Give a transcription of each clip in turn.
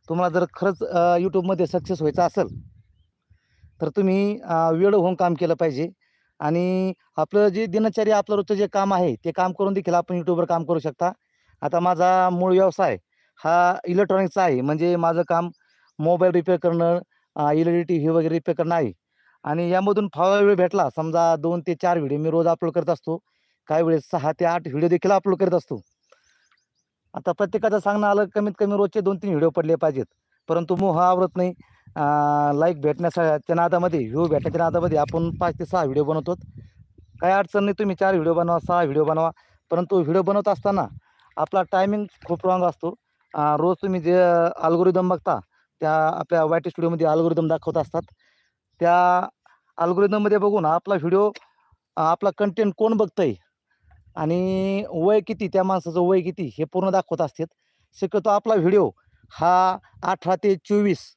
तुम्हाला जर खरंच यूट्यूबमध्ये सक्सेस व्हायचं असेल तर तुम्ही वेळ होऊन काम केलं पाहिजे. आणि आपलं जे दिनचर्या आपलं रोजचं जे काम आहे ते काम करून देखील आपण यूट्यूबवर काम करू शकता. आता माझा मूळ व्यवसाय हा इलेक्ट्रॉनिक्सचा आहे. म्हणजे माझं काम मोबाईल रिपेअर करणं, LED टीव्ही वगैरे रिपेअर करणं आहे. आणि यामधून फावला वेळ भेटला समजा 2 ते 4 व्हिडिओ मी रोज अपलोड करत असतो. काही वेळेस 6 ते 8 व्हिडिओ देखील अपलोड करत असतो. आता प्रत्येकाचं सांगणं आलं कमीत कमी रोजचे 2-3 व्हिडिओ पडले पाहिजेत. परंतु मोह आवरत नाही. लाईक भेटण्याच्या नादामध्ये, व्ह्यू भेटण्याच्या नादामध्ये आपण 5 ते 6 व्हिडिओ बनवतो. काही अडचण नाही, तुम्ही 4 व्हिडिओ बनवा, 6 व्हिडिओ बनवा. परंतु व्हिडिओ बनवत असताना आपला टायमिंग खूप रॉंग असतो. रोज तुम्ही जे अल्गोरिदम बघता, त्या आपल्या वाय टी स्टुडिओमध्ये अल्गोरिदम दाखवत असतात. त्या अल्गोरिदममध्ये बघून आपला व्हिडिओ, आपला कंटेंट कोण बघतंय आणि वय किती, त्या माणसाचं वय किती हे पूर्ण दाखवत असतात. शक्यतो आपला व्हिडिओ हा 18 ते 24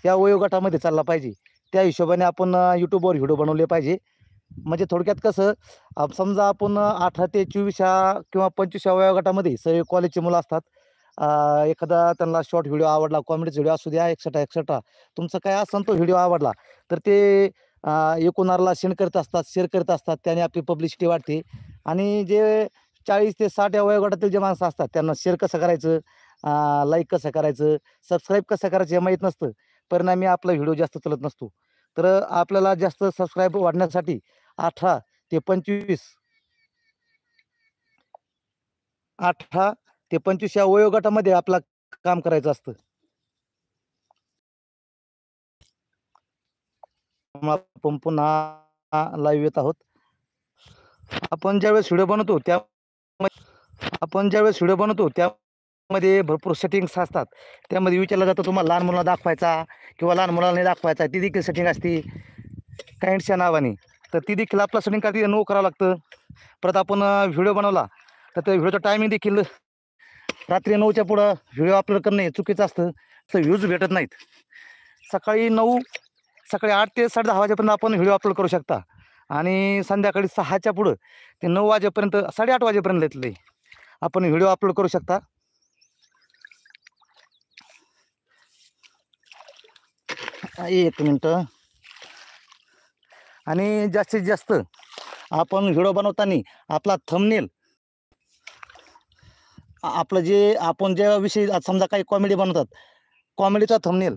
या वयोगटामध्ये चालला पाहिजे. त्या हिशोबाने आपण यूट्यूबवर व्हिडिओ बनवले पाहिजे. म्हणजे थोडक्यात कसं, समजा आपण 18 ते 24 किंवा 25 वयोगटामध्ये सर्व कॉलेजचे मुलं असतात. एखादा त्यांना शॉर्ट व्हिडिओ आवडला, कॉमेडीचा व्हिडिओ असू द्या, एक्सेट्रा एक्सेट्रा, तुमचं काय असेल तो व्हिडिओ आवडला तर ते एकूणाला सेंड करत असतात, शेअर करत असतात. त्याने आपली पब्लिसिटी वाढते. आणि जे 40 ते 60 या वयोगटातील जे माणसं असतात त्यांना शेअर कसं करायचं, लाईक कसं करायचं, सबस्क्राईब कसं करायचं हे माहीत नसतं. परिणामी आपला व्हिडिओ जास्त चलत नसतो. तर आपल्याला जास्त सबस्क्राईब वाढण्यासाठी 18 ते 25 18 ते 25 या वयोगटामध्ये आपलं काम करायचं असतं. आपण पुन्हा लाईव्ह येत आहोत. आपण ज्यावेळेस व्हिडिओ बनवतो त्यामध्ये भरपूर सेटिंग्स असतात. त्यामध्ये विचारलं जातं तुम्हाला लहान मुलांना दाखवायचा किंवा लहान मुलांना नाही दाखवायचा, ती देखील सेटिंग असते काइंड्सच्या नावाने. तर ती देखील आपलं सेटिंग काही नो करावं लागतं. परत आपण व्हिडिओ बनवला तर त्या व्हिडिओचा टायमिंग देखील रात्री 9च्या पुढं व्हिडिओ अपलोड करणे चुकीचं असतं. तर व्ह्यूज भेटत नाहीत. सकाळी 8 ते 10:30 वाजेपर्यंत आपण व्हिडिओ अपलोड करू शकता. आणि संध्याकाळी 6च्या पुढं ते 9 वाजेपर्यंत, 8:30 वाजेपर्यंत येतले आपण व्हिडिओ अपलोड करू शकता. एक मिनटं. आणि जास्तीत जास्त आपण व्हिडिओ बनवताना आपला थंबनेल, आपलं जे आपण ज्या विषयी समजा काही कॉमेडी बनवतात, कॉमेडीचा थंबनेल,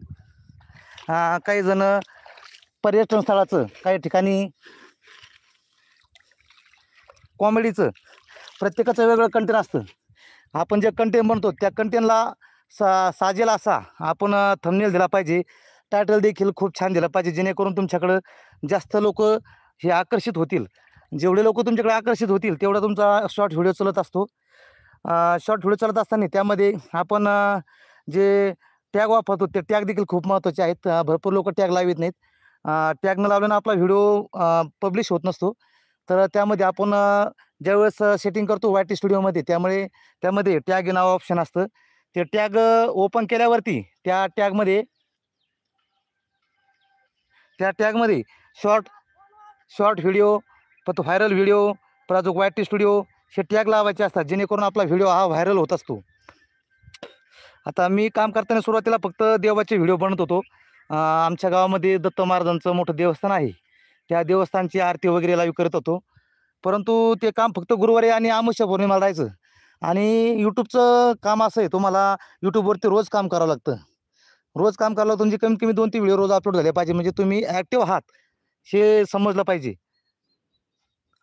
काही जण पर्यटन स्थळाचं, काही ठिकाणी कॉमेडीचं, प्रत्येकाचं वेगळं कंटेंट असतं. आपण जे कंटेंट बनवतो त्या कंटेंटला साजेल असा आपण थंबनेल दिला पाहिजे. टायटल देखील खूप छान दिला पाहिजे, जेणेकरून तुमच्याकडं जास्त लोक हे आकर्षित होतील. जेवढे लोक तुमच्याकडे आकर्षित होतील तेवढा तुमचा शॉर्ट व्हिडिओ चालत असतो. शॉर्ट व्हिडिओ चालत असताना त्यामध्ये आपण जे टॅग वापरतो ते टॅग देखील खूप महत्त्वाचे आहेत. भरपूर लोक टॅग लावित नाहीत. टॅग न लावल्यानं आपला व्हिडिओ पब्लिश होत नसतो. तर त्यामध्ये आपण ज्यावेळेस सेटिंग करतो वाय टी स्टुडिओमध्ये, त्यामध्ये टॅग नाव ऑप्शन असतं. ते टॅग ओपन केल्यावरती त्या टॅगमध्ये शॉर्ट व्हिडिओ, परत व्हायरल व्हिडिओ, परत जो वाय टी स्टुडिओ हे टॅग लावायचे असतात, जेणेकरून आपला व्हिडिओ हा व्हायरल होत असतो. आता मी काम करताना सुरुवातीला फक्त देवाचे व्हिडिओ बनवत होतो. आमच्या गावामध्ये दत्त महाराजांचं मोठं देवस्थान आहे. त्या देवस्थानची आरती वगैरे लाईव्ह करत होतो. परंतु ते काम फक्त गुरुवारी आणि अमावस्या पौर्णिमेला राहायचं. आणि यूट्यूबचं काम असं आहे, तुम्हाला यूट्यूबवरती रोज काम करावं लागतं. रोज काम करायला तुमचे कमीत कमी 2-3 व्हिडिओ रोज अपलोड झाले पाहिजे. म्हणजे तुम्ही ॲक्टिव्ह आहात हे समजलं पाहिजे.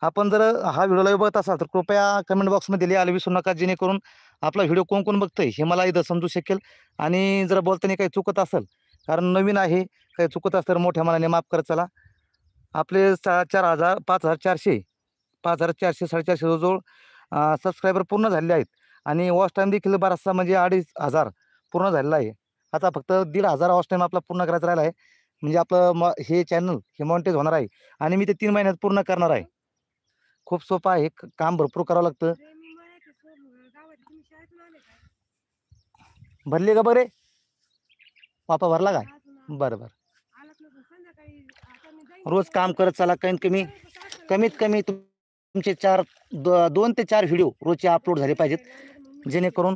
आपण जर हा व्हिडिओ लाईव्ह बघत असाल तर कृपया कमेंट बॉक्समध्ये लिहायला विसरू नका, जेणेकरून आपला व्हिडिओ कोण बघतंय हे मला इथं समजू शकेल. आणि जर बोलताना काही चुकत असेल, कारण नवीन आहे, काही चुकत असेल तर मोठ्या मनाने माफ करत चला. आपले 4,000 5,400 5,400 साडेचारशे जवळजवळ सबस्क्रायबर पूर्ण झालेले आहेत. आणि वॉच टाईम देखील बराचसा म्हणजे 2,500 पूर्ण झालेला आहे. आता फक्त 1,500 वॉच टाईम आपला पूर्ण करायचा राहिला आहे. म्हणजे आपलं हे चॅनल हे मॉनिटाईज होणार आहे. आणि मी ते 3 महिन्यात पूर्ण करणार आहे. खूप सोपं आहे. काम भरपूर करावं लागतं. भरली का बरे? वापा भरला काय? बरं. रोज काम करत चला. कमीत कमी तुमचे 2 ते 4 व्हिडिओ रोजचे अपलोड झाले पाहिजेत, जेणेकरून